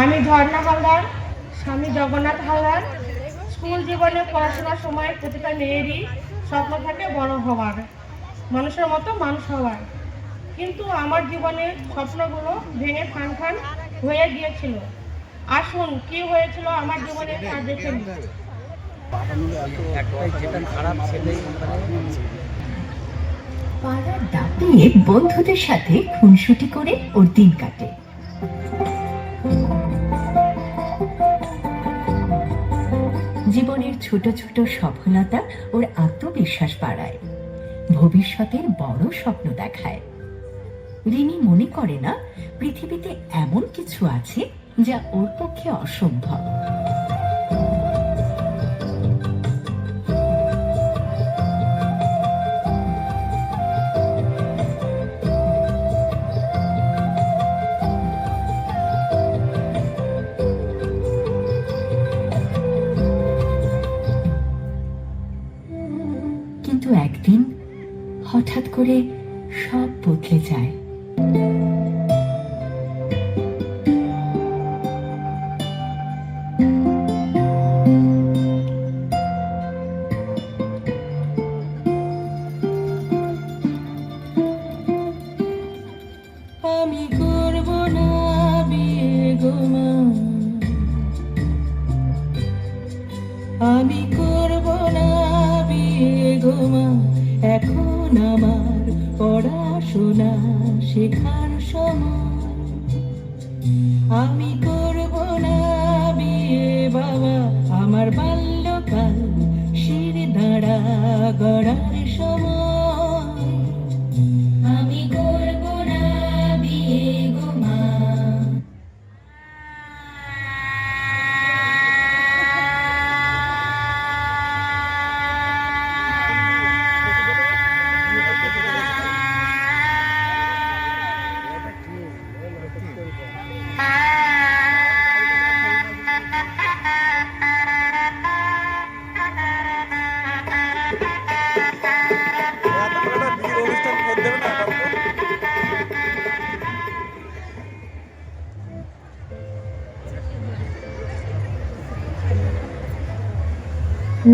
আমি ঝর্ণা হালদার, স্বামী জগন্নাথ হালদার। স্কুল জীবনে পড়াশোনার সময় প্রতিটা মেয়েরই স্বপ্ন থাকে বড় হওয়ার, মানুষের মতো মানুষ হওয়ার। কিন্তু আমার জীবনের স্বপ্নগুলো ভেঙে খান খান হয়ে গিয়েছিল। আসুন কি হয়েছিল আমার জীবনে তা দেখে নিন। পাড়ার ডাবিয়ে বন্ধুদের সাথে খুনসুটি করে ওর দিন কাটে। জীবনের ছোট ছোট সফলতা ওর আত্মবিশ্বাস বাড়ায়, ভবিষ্যতের বড় স্বপ্ন দেখায়। রিনি মনে করে না পৃথিবীতে এমন কিছু আছে যা ওর পক্ষে অসম্ভব। কিন্তু একদিন হঠাৎ করে সব বদলে যায়। আমি করব না বিয়ে গো মা, আমি করব না বিয়ে গো মা। এখন আমার পড়াশোনা শেখার সময়। আমি করব না বিয়ে বাবা, আমার বাল্যকাল শির দাঁড়া গড়ার সময়। আমি করব না বিয়ে গো মা।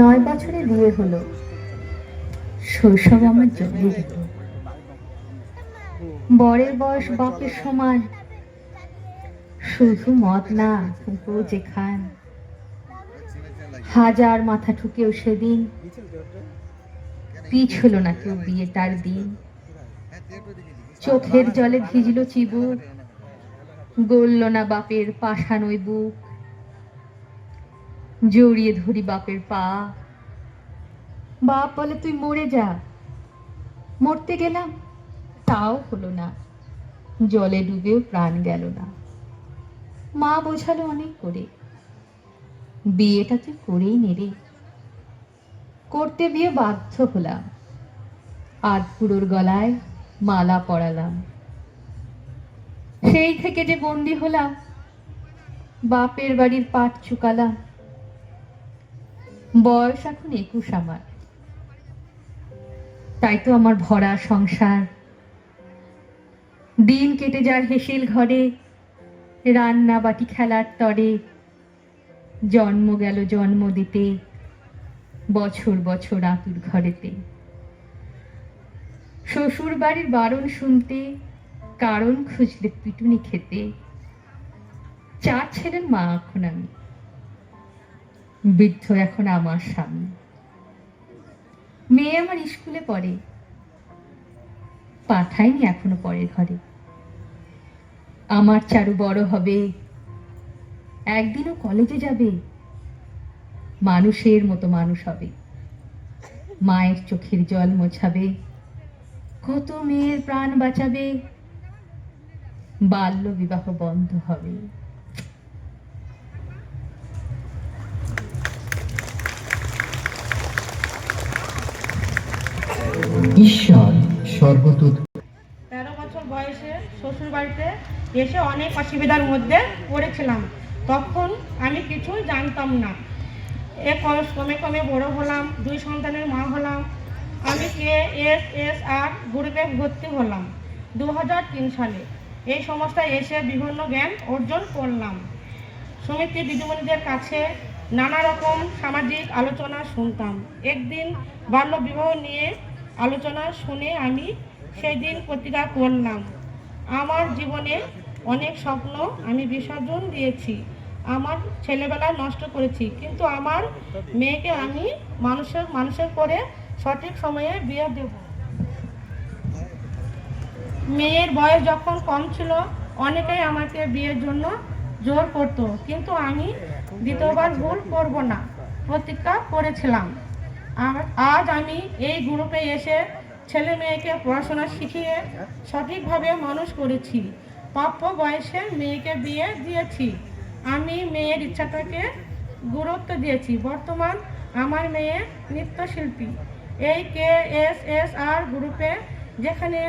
নয় বছরে বিয়ে হলো, শৈশব আমার জমে গেল। বরের বয়স বাপের সমান, শুধু মদ না ও যে খান। হাজার মাথা ঠুকেও সেদিন পিছ হলো না কেউ বিয়েটার দিন। চোখের জলে ভিজল চিবুক, গলল না বাপের পাষাণই বুক। জড়িয়ে ধরি বাপের পা, বাপ বলে তুই মরে যা। মরতে গেলাম, তাও হলো না, জলে ডুবেও প্রাণ গেল না। মা বোঝালো অনেক করে, বিয়েটা তুই করেই নেরে। করতে বিয়ে বাধ্য হলাম, আধপুরোর গলায় মালা পরালাম। সেই থেকে যে বন্দি হলাম, বাপের বাড়ির পাট চুকালাম। বয়স এখন 21 আমার, তাই তো আমার ভরা সংসার। দিন কেটে যায় হেসেল ঘরে, রান্না বাটি খেলার তরে। জন্ম গেল জন্ম দিতে, বছর বছর আতুর ঘরেতে। শ্বশুর বাড়ির বারণ শুনতে, কারণ খুঁজলে পিটুনি খেতে। 4 ছেলের মা এখন আমি, বৃদ্ধ এখন আমার সামনে। মেয়ে আমার স্কুলে পড়ে, পাঠায়নি এখনো পরের ঘরে। আমার চারু বড় হবে, একদিনও কলেজে যাবে, মানুষের মতো মানুষ হবে। মায়ের চোখের জল মোছাবে, কত মেয়ের প্রাণ বাঁচাবে। বাল্য বিবাহ বন্ধ হবে। ঈশ্বর সর্বদূত। 13 বছর বয়সে শ্বশুর বাড়িতে এসে অনেক অসুবিধার মধ্যে পড়েছিলাম। তখন আমি কিছুই জানতাম না। ক্রমে ক্রমে বড় হলাম, 2 সন্তানের মা হলাম। আমি KSSR গ্রুপে ভর্তি হলাম 2003 সালে। এই সংস্থায় এসে বিভিন্ন জ্ঞান অর্জন করলাম। সমিতি দিদিমণিদের কাছে নানা রকম সামাজিক আলোচনা শুনতাম। একদিন বাল্য বিবাহ নিয়ে আলোচনা শুনে আমি সেই দিন প্রতিজ্ঞা করলাম, আমার জীবনে অনেক স্বপ্ন আমি বিসর্জন দিয়েছি, আমার ছেলেবেলা নষ্ট করেছি, কিন্তু আমার মেয়েকে আমি মানুষের করে সঠিক সময়ে বিয়ে দেব। মেয়ের বয়স যখন কম ছিল অনেকেই আমাকে বিয়ের জন্য জোর করতো, কিন্তু আমি দ্বিতীয়বার ভুল করব না প্রতিজ্ঞা করেছিলাম। আর আজ আমি এই গ্রুপে এসে ছেলে মেয়েকে পড়াশোনা শিখিয়ে সঠিকভাবে মানুষ করেছি, প্রাপ্য বয়সে মেয়েকে বিয়ে দিয়েছি। আমি মেয়ের ইচ্ছাটাকে গুরুত্ব দিয়েছি। বর্তমান আমার মেয়ে নৃত্যশিল্পী। এই KSSR গ্রুপে যেখানে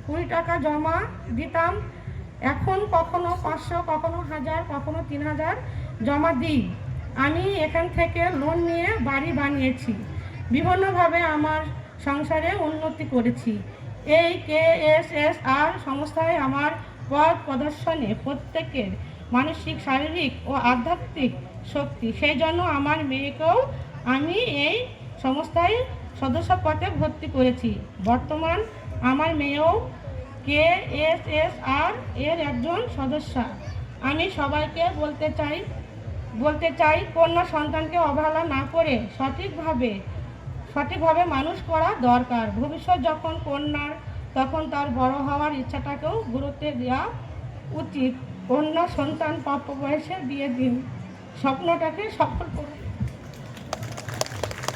20 টাকা জমা দিতাম, এখন কখনো 500, কখনো 1000, কখনো 3000 জমা দিই। আমি এখান থেকে লোন নিয়ে বাড়ি বানিয়েছি, বিভিন্নভাবে আমার সংসারে উন্নতি করেছি। এই KSSR সংস্থায় আমার পথ প্রদর্শনে প্রত্যেকের মানসিক, শারীরিক ও আধ্যাত্মিক শক্তি। সেই জন্য আমার মেয়েকেও আমি এই সংস্থায় সদস্য পদে ভর্তি করেছি। বর্তমান আমার মেয়েও KSSR এর একজন সদস্য। আমি সবাইকে বলতে চাই কন্যা সন্তানকে অবহেলা না করে সঠিকভাবে মানুষ করা দরকার। ভবিষ্যৎ যখন কন্যার, তখন তার বড় হওয়ার ইচ্ছাটাকেও গুরুত্ব দেওয়া উচিত। কন্যা সন্তান প্রাপ্য বয়সে বিয়ে দিন, স্বপ্নটাকে সফল করুন।